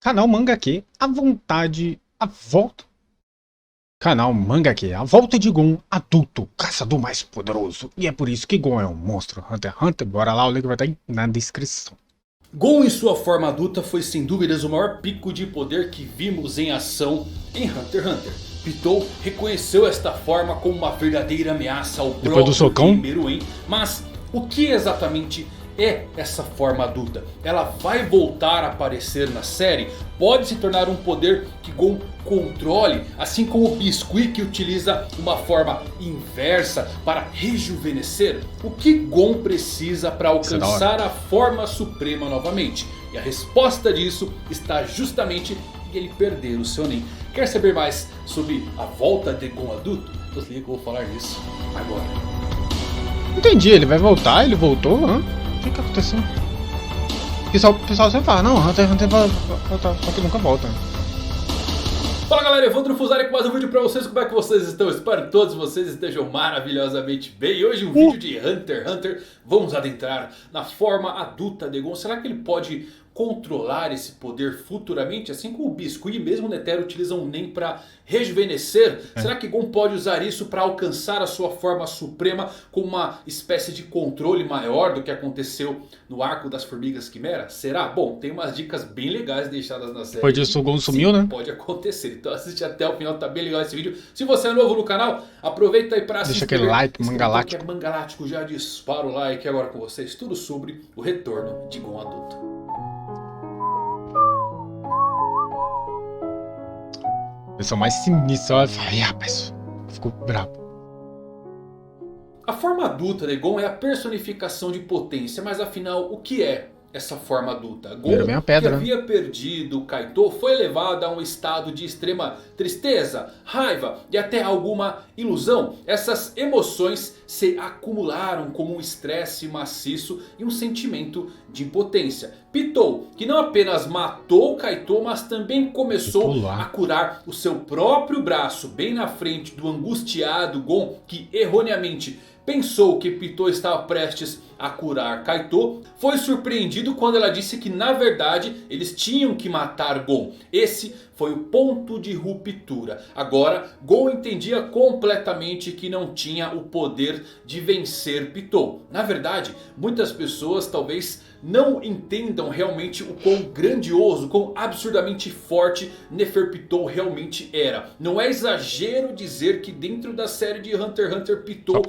Canal Manga Q, a vontade, a volta. Canal Manga Q, a volta de Gon, adulto, caçador mais poderoso. E é por isso que Gon é um monstro. Hunter x Hunter, bora lá, o link vai estar aí na descrição. Gon em sua forma adulta foi sem dúvidas o maior pico de poder que vimos em ação em Hunter x Hunter. Pitou reconheceu esta forma como uma verdadeira ameaça ao Depois do socão, Rei Meruem, mas o que exatamente é essa forma adulta? Ela vai voltar a aparecer na série? Pode se tornar um poder que Gon controle, assim como o Biscuit que utiliza uma forma inversa para rejuvenescer? O que Gon precisa para alcançar a forma suprema novamente? E a resposta disso está justamente em ele perder o seu Nen. Quer saber mais sobre a volta de Gon adulto? Então se liga que eu vou falar disso agora. entendi, ele vai voltar, ele voltou, hã? O que aconteceu? O pessoal sempre fala, não, Hunter x Hunter vai voltar, só que nunca volta. Fala galera, Evandro Fusari com mais um vídeo pra vocês, como é que vocês estão? Espero que todos vocês estejam maravilhosamente bem. E hoje um vídeo de Hunter x Hunter, vamos adentrar na forma adulta de Gon. Será que ele pode controlar esse poder futuramente? Assim como o Biscuit e mesmo o Netero utilizam o Nen pra rejuvenescer. Será que Gon pode usar isso para alcançar a sua forma suprema com uma espécie de controle maior do que aconteceu no arco das Formigas Quimera? Será? Bom, tem umas dicas bem legais deixadas na série. Depois disso o Gon sumiu, né? Pode acontecer, então assiste até o final, tá bem legal esse vídeo. Se você é novo no canal, aproveita aí para deixa aquele like, Mangalático. Que é Mangalático, já dispara o like agora com vocês. Tudo sobre o retorno de Gon adulto. Pessoal mais sinistro, olha, ai rapaz, ficou bravo. A forma adulta de Gon é a personificação de potência, mas afinal o que é essa forma adulta? Gon, que havia perdido Kaito, foi levado a um estado de extrema tristeza, raiva e até alguma ilusão. Essas emoções se acumularam como um estresse maciço e um sentimento de impotência. Pitou, que não apenas matou Kaito, mas também começou a curar o seu próprio braço bem na frente do angustiado Gon, que erroneamente pensou que Pitou estava prestes a curar Kaito. Foi surpreendido quando ela disse que na verdade eles tinham que matar Gon. Esse foi o ponto de ruptura. Agora Gon entendia completamente que não tinha o poder de vencer Pitou. Na verdade, muitas pessoas talvez não entendam realmente o quão grandioso, quão absurdamente forte Neferpitou realmente era. Não é exagero dizer que dentro da série de Hunter x Hunter, Pitou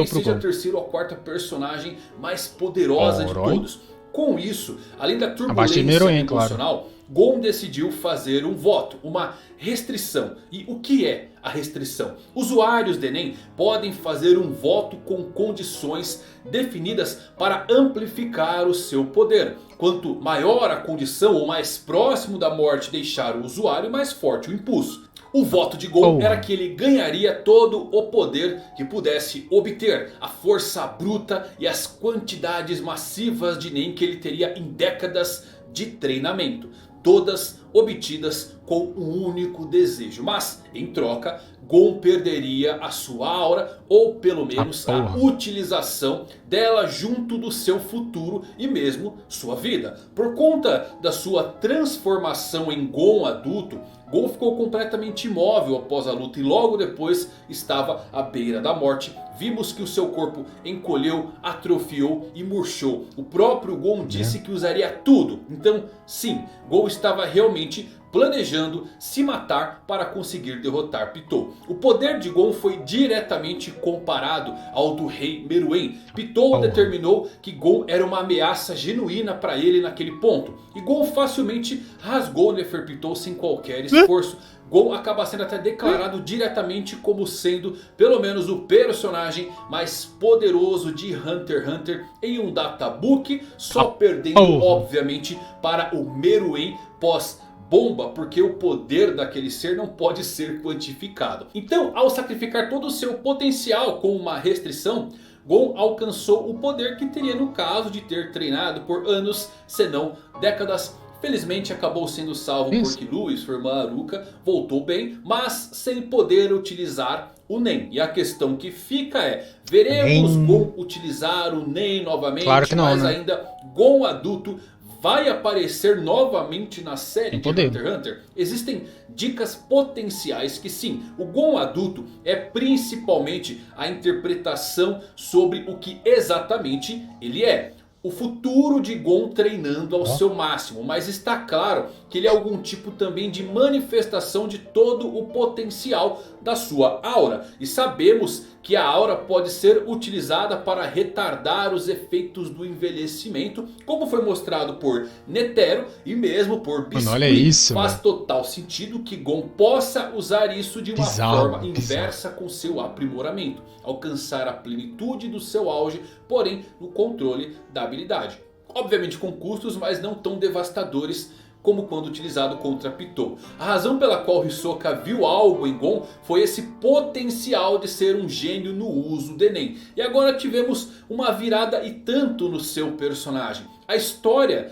seja a terceira ou a quarta personagem mais poderosa de todos. Com isso, além da turbulência emocional, Gon decidiu fazer um voto, uma restrição. E o que é a restrição? Usuários de Nen podem fazer um voto com condições definidas para amplificar o seu poder. Quanto maior a condição ou mais próximo da morte deixar o usuário, mais forte o impulso. O voto de Gon era que ele ganharia todo o poder que pudesse obter. A força bruta e as quantidades massivas de Nen que ele teria em décadas de treinamento. Todas obtidas com um único desejo. Mas em troca Gon perderia a sua aura, ou pelo menos a utilização dela junto do seu futuro e mesmo sua vida. Por conta da sua transformação em Gon adulto, Gon ficou completamente imóvel após a luta e logo depois estava à beira da morte. Vimos que o seu corpo encolheu, atrofiou e murchou. O próprio Gon disse que usaria tudo. Então sim, Gon estava realmente planejando se matar para conseguir derrotar Pitou. O poder de Gon foi diretamente comparado ao do rei Meruem. Pitou determinou que Gon era uma ameaça genuína para ele naquele ponto. E Gon facilmente rasgou Neferpitou sem qualquer esforço. Gon acaba sendo até declarado diretamente como sendo pelo menos o personagem mais poderoso de Hunter x Hunter em um databook. Só perdendo obviamente para o Meruem pós bomba, porque o poder daquele ser não pode ser quantificado. Então, ao sacrificar todo o seu potencial com uma restrição, Gon alcançou o poder que teria no caso de ter treinado por anos, se não décadas. Felizmente acabou sendo salvo por Killua, sua irmã Aruka voltou bem, mas sem poder utilizar o Nen. E a questão que fica é, veremos Gon utilizar o Nen novamente, claro que não, mas né? ainda Gon adulto vai aparecer novamente na série de Hunter x Hunter? Existem dicas potenciais que sim, o Gon adulto é principalmente a interpretação sobre o que exatamente ele é. O futuro de Gon treinando ao seu máximo. Mas está claro que ele é algum tipo também de manifestação de todo o potencial da sua aura. E sabemos que a aura pode ser utilizada para retardar os efeitos do envelhecimento. Como foi mostrado por Netero e mesmo por Biscuit. Olha isso, faz total sentido que Gon possa usar isso de uma forma inversa com seu aprimoramento. Alcançar a plenitude do seu auge, porém no controle da habilidade. Obviamente com custos, mas não tão devastadores como quando utilizado contra Pitou. A razão pela qual Hisoka viu algo em Gon foi esse potencial de ser um gênio no uso do Enem. E agora tivemos uma virada e tanto no seu personagem. A história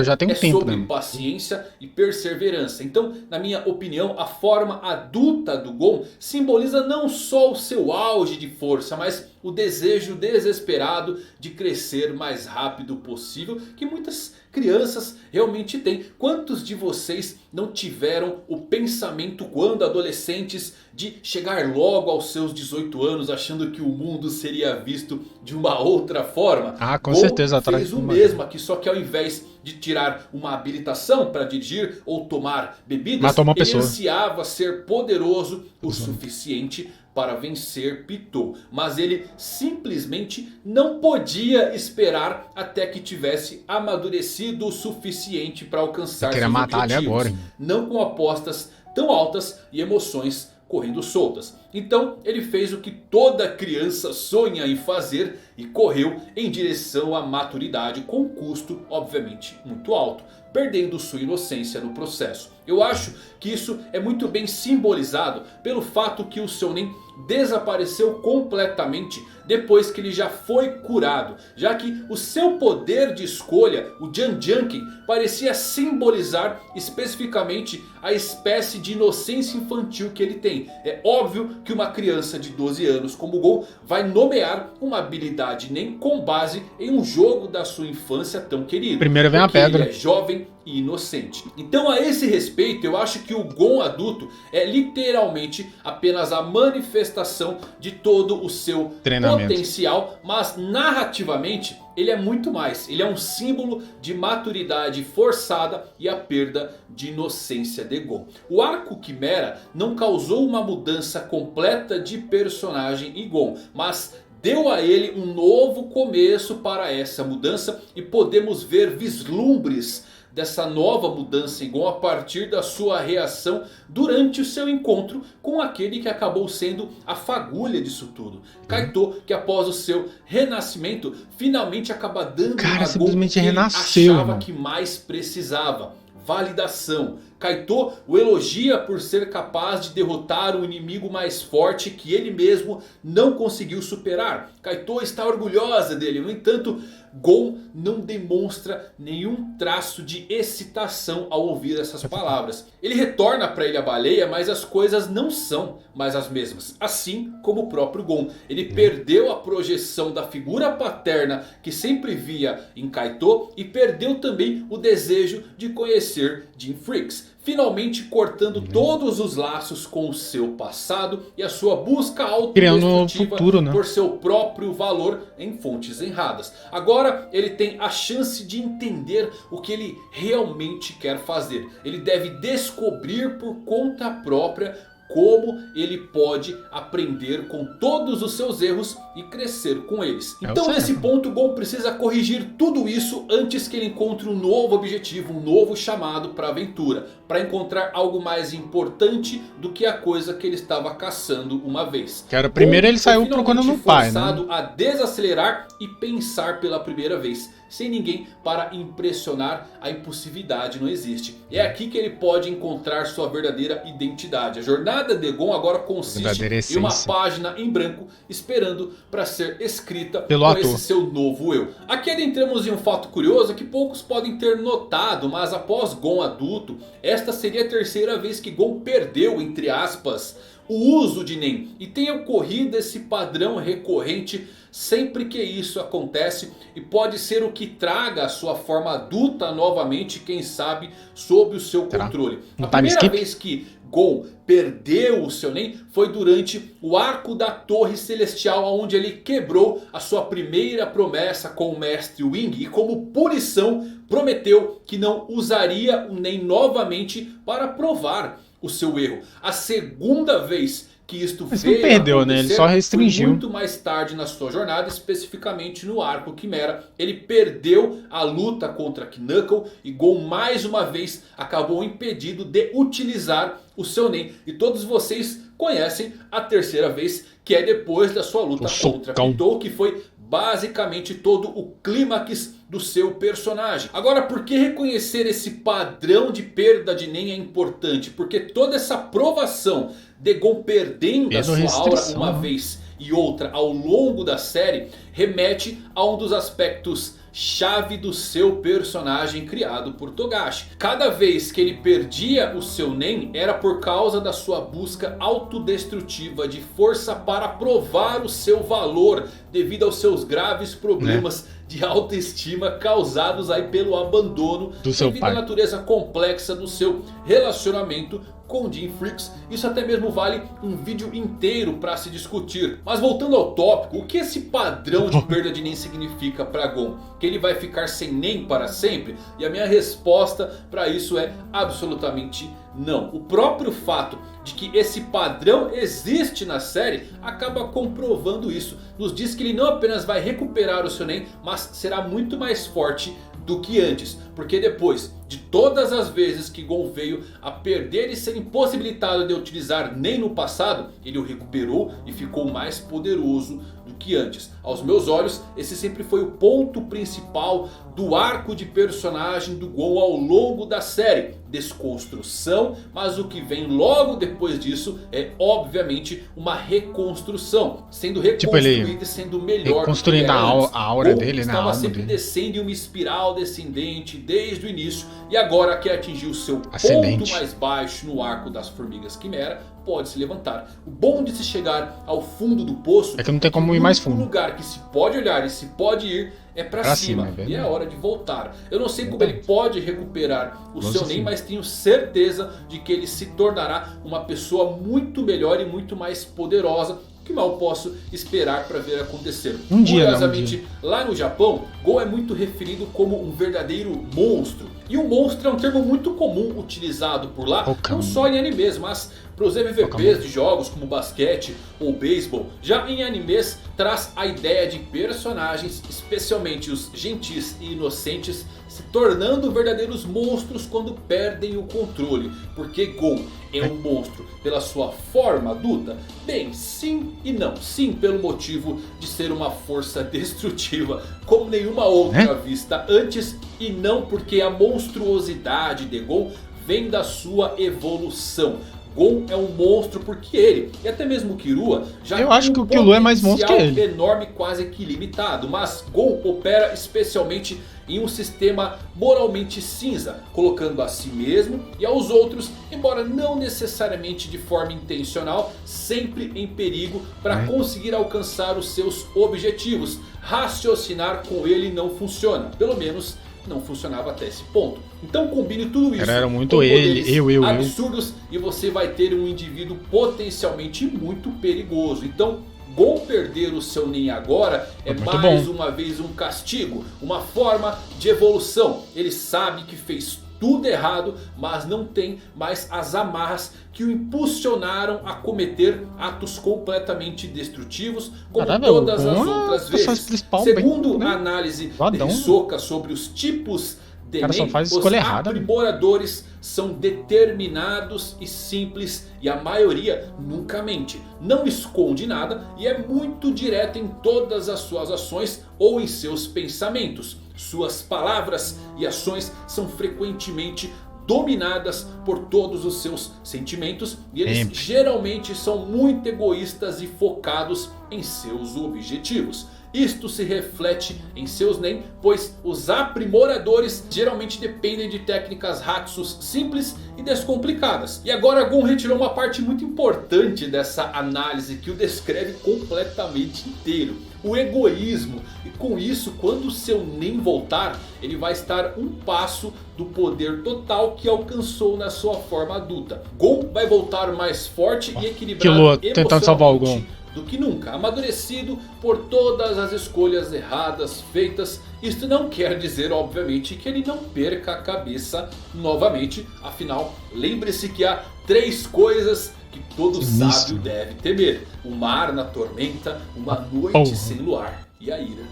já tem um tempo, sobre paciência e perseverança. Então, na minha opinião, a forma adulta do Gon simboliza não só o seu auge de força, mas o desejo desesperado de crescer mais rápido possível, que muitas crianças realmente têm. Quantos de vocês não tiveram o pensamento quando adolescentes de chegar logo aos seus 18 anos achando que o mundo seria visto de uma outra forma? Com certeza. Fez o mesmo aqui, só que ao invés de tirar uma habilitação para dirigir ou tomar bebidas, ele ansiava ser poderoso o suficiente para vencer Pitou. Mas ele simplesmente não podia esperar até que tivesse amadurecido o suficiente para alcançar seus objetivos. Não com apostas tão altas e emoções correndo soltas. Então ele fez o que toda criança sonha em fazer e correu em direção à maturidade com um custo obviamente muito alto, perdendo sua inocência no processo. Eu acho que isso é muito bem simbolizado pelo fato que o Shonen desapareceu completamente depois que ele já foi curado, já que o seu poder de escolha, o Janjanken, parecia simbolizar especificamente a espécie de inocência infantil que ele tem. É óbvio que uma criança de 12 anos como Gon vai nomear uma habilidade nem com base em um jogo da sua infância tão querido. Primeiro vem a pedra. Ele é jovem e inocente. Então a esse respeito eu acho que o Gon adulto é literalmente apenas a manifestação de todo o seu potencial. Mas narrativamente ele é muito mais. Ele é um símbolo de maturidade forçada e a perda de inocência de Gon. O arco Quimera não causou uma mudança completa de personagem em Gon, mas deu a ele um novo começo para essa mudança. E podemos ver vislumbres dessa nova mudança em Gon a partir da sua reação durante o seu encontro com aquele que acabou sendo a fagulha disso tudo. Kaito, que após o seu renascimento finalmente acaba dando a Gon que ele achava que mais precisava: validação. Kaito o elogia por ser capaz de derrotar o inimigo mais forte que ele mesmo não conseguiu superar. Kaito está orgulhosa dele. No entanto, Gon não demonstra nenhum traço de excitação ao ouvir essas palavras. Ele retorna para a Ilha Baleia, mas as coisas não são mais as mesmas. Assim como o próprio Gon. Ele perdeu a projeção da figura paterna que sempre via em Kaito. E perdeu também o desejo de conhecer Jim Freaks. Finalmente cortando todos os laços com o seu passado e a sua busca autodestrutiva por seu próprio valor em fontes erradas. Agora ele tem a chance de entender o que ele realmente quer fazer. Ele deve descobrir por conta própria como ele pode aprender com todos os seus erros e crescer com eles. Então nesse ponto Gon precisa corrigir tudo isso antes que ele encontre um novo objetivo, um novo chamado para a aventura. Para encontrar algo mais importante do que a coisa que ele estava caçando uma vez. Primeiro ele saiu procurando no pai, né? Forçado a desacelerar e pensar pela primeira vez. Sem ninguém para impressionar, a impulsividade não existe. É aqui que ele pode encontrar sua verdadeira identidade. A jornada de Gon agora consiste em uma página em branco esperando para ser escrita por esse seu novo eu. Aqui adentramos em um fato curioso que poucos podem ter notado, mas após Gon adulto, esta seria a terceira vez que Gon perdeu, entre aspas, o uso de Nen. E tem ocorrido esse padrão recorrente sempre que isso acontece. E pode ser o que traga a sua forma adulta novamente, quem sabe, sob o seu controle. A primeira vez que Gon perdeu o seu Nen foi durante o arco da Torre Celestial, onde ele quebrou a sua primeira promessa com o Mestre Wing. E como punição prometeu que não usaria o Nen novamente para provar o seu erro. A segunda vez que isto veio não perdeu, né? Ele só restringiu. Muito mais tarde na sua jornada, especificamente no arco Quimera. Ele perdeu a luta contra Knuckle e Gon mais uma vez acabou impedido de utilizar o seu Nen. E todos vocês conhecem a terceira vez, que é depois da sua luta contra Pitou, que foi basicamente todo o clímax do seu personagem. Agora, por que reconhecer esse padrão de perda de Nen é importante? Porque toda essa provação de Gon perdendo a sua aura uma vez e outra ao longo da série remete a um dos aspectos chave do seu personagem criado por Togashi. Cada vez que ele perdia o seu Nen era por causa da sua busca autodestrutiva de força para provar o seu valor devido aos seus graves problemas de autoestima causados aí pelo abandono do seu devido à natureza complexa do seu relacionamento com Jim Freaks. Isso até mesmo vale um vídeo inteiro para se discutir. Mas voltando ao tópico, o que esse padrão de perda de Nen significa para Gon? Que ele vai ficar sem Nen para sempre? E a minha resposta para isso é absolutamente não. O próprio fato de que esse padrão existe na série acaba comprovando isso. Nos diz que ele não apenas vai recuperar o seu Nen, mas será muito mais forte do que antes. Porque depois de todas as vezes que Gon veio a perder e ser impossibilitado de utilizar Nen no passado, ele o recuperou e ficou mais poderoso do que antes. Aos meus olhos, esse sempre foi o ponto principal do arco de personagem do Gon ao longo da série. Desconstrução, mas o que vem logo depois disso é obviamente uma reconstrução. Sendo reconstruído e sendo melhor. Construindo a aura dele, né? Estava sempre descendo em uma espiral descendente desde o início. E agora que atingiu o seu ponto mais baixo no arco das Formigas Quimera, pode se levantar. O bom de se chegar ao fundo do poço é que não tem como ir mais fundo. O lugar que se pode olhar e se pode ir é pra cima. E é hora de voltar. Eu não sei como ele pode recuperar o seu Nen, mas tenho certeza de que ele se tornará uma pessoa muito melhor e muito mais poderosa. Que mal posso esperar para ver acontecer. Curiosamente, lá no Japão, Gon é muito referido como um verdadeiro monstro. E um monstro é um termo muito comum utilizado por lá, não só em animes, mas para os MVPs de jogos como basquete ou beisebol. Já em animes traz a ideia de personagens, especialmente os gentis e inocentes, se tornando verdadeiros monstros quando perdem o controle. Porque Gon é um monstro pela sua forma adulta? Bem, sim e não. Sim, pelo motivo de ser uma força destrutiva como nenhuma outra vista antes. E não porque a monstruosidade de Gon vem da sua evolução. Gon é um monstro porque ele, e até mesmo o Killua, já eu acho que o Killua é mais monstro que ele. Enorme, quase que ilimitado. Mas Gon opera especialmente em um sistema moralmente cinza, colocando a si mesmo e aos outros, embora não necessariamente de forma intencional, sempre em perigo para conseguir alcançar os seus objetivos. Raciocinar com ele não funciona, pelo menos não funcionava até esse ponto. Então combine tudo isso era muito ele, absurdos e você vai ter um indivíduo potencialmente muito perigoso. Então Gon perder o seu Nen agora é mais uma vez um castigo, uma forma de evolução. Ele sabe que fez tudo errado, mas não tem mais as amarras que o impulsionaram a cometer atos completamente destrutivos, como todas as outras vezes. Segundo a análise de Hisoka sobre os tipos de Nen, os aprimoradores são determinados e simples e a maioria nunca mente, não esconde nada e é muito direto em todas as suas ações ou em seus pensamentos. Suas palavras e ações são frequentemente dominadas por todos os seus sentimentos e eles geralmente são muito egoístas e focados em seus objetivos. Isto se reflete em seus Nen, pois os aprimoradores geralmente dependem de técnicas Hatsus simples e descomplicadas. E agora Gon retirou uma parte muito importante dessa análise que o descreve completamente inteiro: o egoísmo. E com isso, quando o seu Nen voltar, ele vai estar um passo do poder total que alcançou na sua forma adulta. Gon vai voltar mais forte e equilibrado tentando salvar o Gon do que nunca, amadurecido por todas as escolhas erradas feitas. Isto não quer dizer, obviamente, que ele não perca a cabeça novamente. Afinal, lembre-se que há 3 coisas que todo sábio deve temer: o mar na tormenta, uma noite sem luar e a ira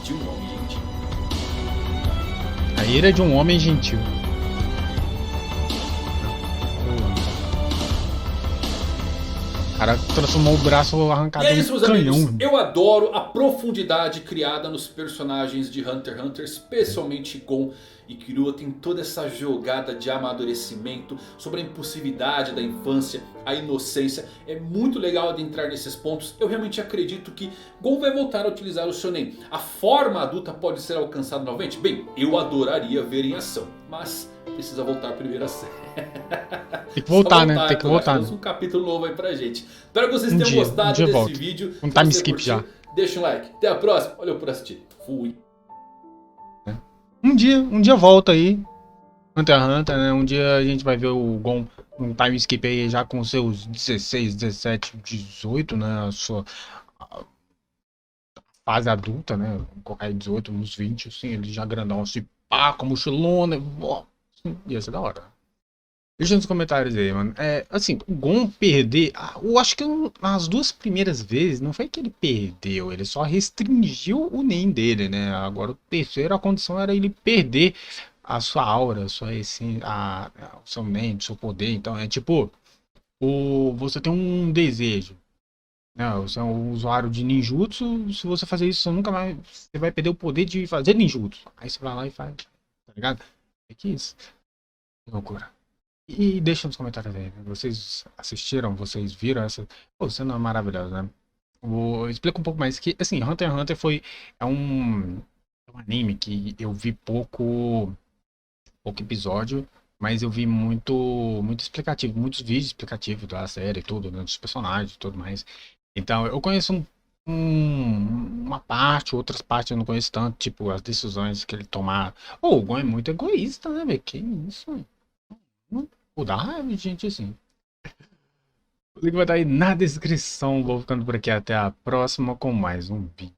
de um homem gentil. A ira de um homem gentil. O cara transformou o braço arrancado em canhão. Amigos, eu adoro a profundidade criada nos personagens de Hunter x Hunter, especialmente Gon e Killua. Tem toda essa jogada de amadurecimento, sobre a impulsividade da infância, a inocência. É muito legal de entrar nesses pontos. Eu realmente acredito que Gon vai voltar a utilizar o seu Nen. A forma adulta pode ser alcançada novamente? Bem, eu adoraria ver em ação, mas precisa voltar primeiro a série. Tem que voltar, né? Tem que voltar. Temos um capítulo novo aí pra gente. Espero que vocês tenham gostado desse vídeo. Um time skip já. Deixa um like. Até a próxima. Valeu por assistir. Fui. Um dia volta aí. Hunter x Hunter, né? Um dia a gente vai ver o Gon um time skip aí já com seus 16, 17, 18, né? A sua fase adulta, né? Vou colocar aí 18, uns 20, assim, ele já grandão, assim, pá, com mochilona. Ia ser da hora. Deixa nos comentários aí, mano. Assim, o Gon perder. Eu acho que nas 2 primeiras vezes não foi que ele perdeu, ele só restringiu o Nen dele, né? Agora o terceiro, a condição era ele perder a sua aura, a sua essência, o seu Nen, o seu poder. Então é tipo, você tem um desejo, né? Você é um usuário de ninjutsu. Se você fazer isso, você nunca mais. Você vai perder o poder de fazer ninjutsu. Aí você vai lá e faz, tá ligado? É que isso. Que loucura. E deixa nos comentários aí, vocês assistiram, vocês viram essa... Pô, cena maravilhosa, né? Vou explicar um pouco mais, que assim, Hunter x Hunter é um anime que eu vi pouco episódio, mas eu vi muito explicativo, muitos vídeos explicativos da série e tudo, né, dos personagens e tudo mais. Então eu conheço uma parte, outras partes eu não conheço tanto, tipo as decisões que ele tomar. O Gon é muito egoísta, né, velho? Que isso? Pô, dá raiva de gente assim. O link vai estar aí na descrição. Vou ficando por aqui. Até a próxima com mais um vídeo.